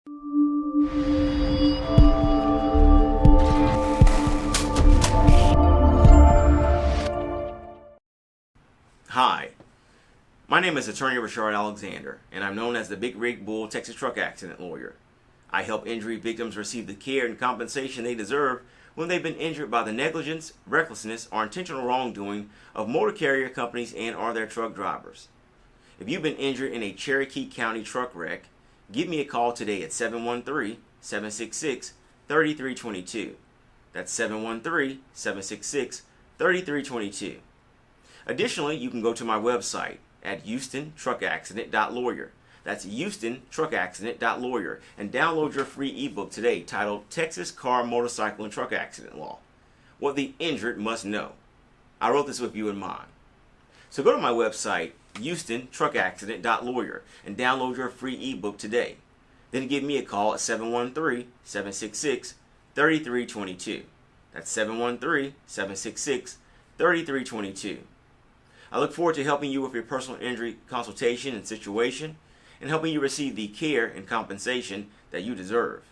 Hi, my name is Attorney Reshard Alexander, and I'm known as the Big Rig Bull Texas Truck Accident Lawyer. I help injury victims receive the care and compensation they deserve when they've been injured by the negligence, recklessness, or intentional wrongdoing of motor carrier companies and or their truck drivers. If you've been injured in a Cherokee County truck wreck, give me a call today at 713-766-3322. That's 713-766-3322. Additionally, you can go to my website at houstontruckaccident.lawyer. That's houstontruckaccident.lawyer and download your free ebook today titled Texas Car, Motorcycle, and Truck Accident Law: What the Injured Must Know. I wrote this with you in mind. So go to my website, houstontruckaccident.lawyer, and download your free ebook today. Then give me a call at 713-766-3322. That's 713-766-3322. I look forward to helping you with your personal injury consultation and situation, and helping you receive the care and compensation that you deserve.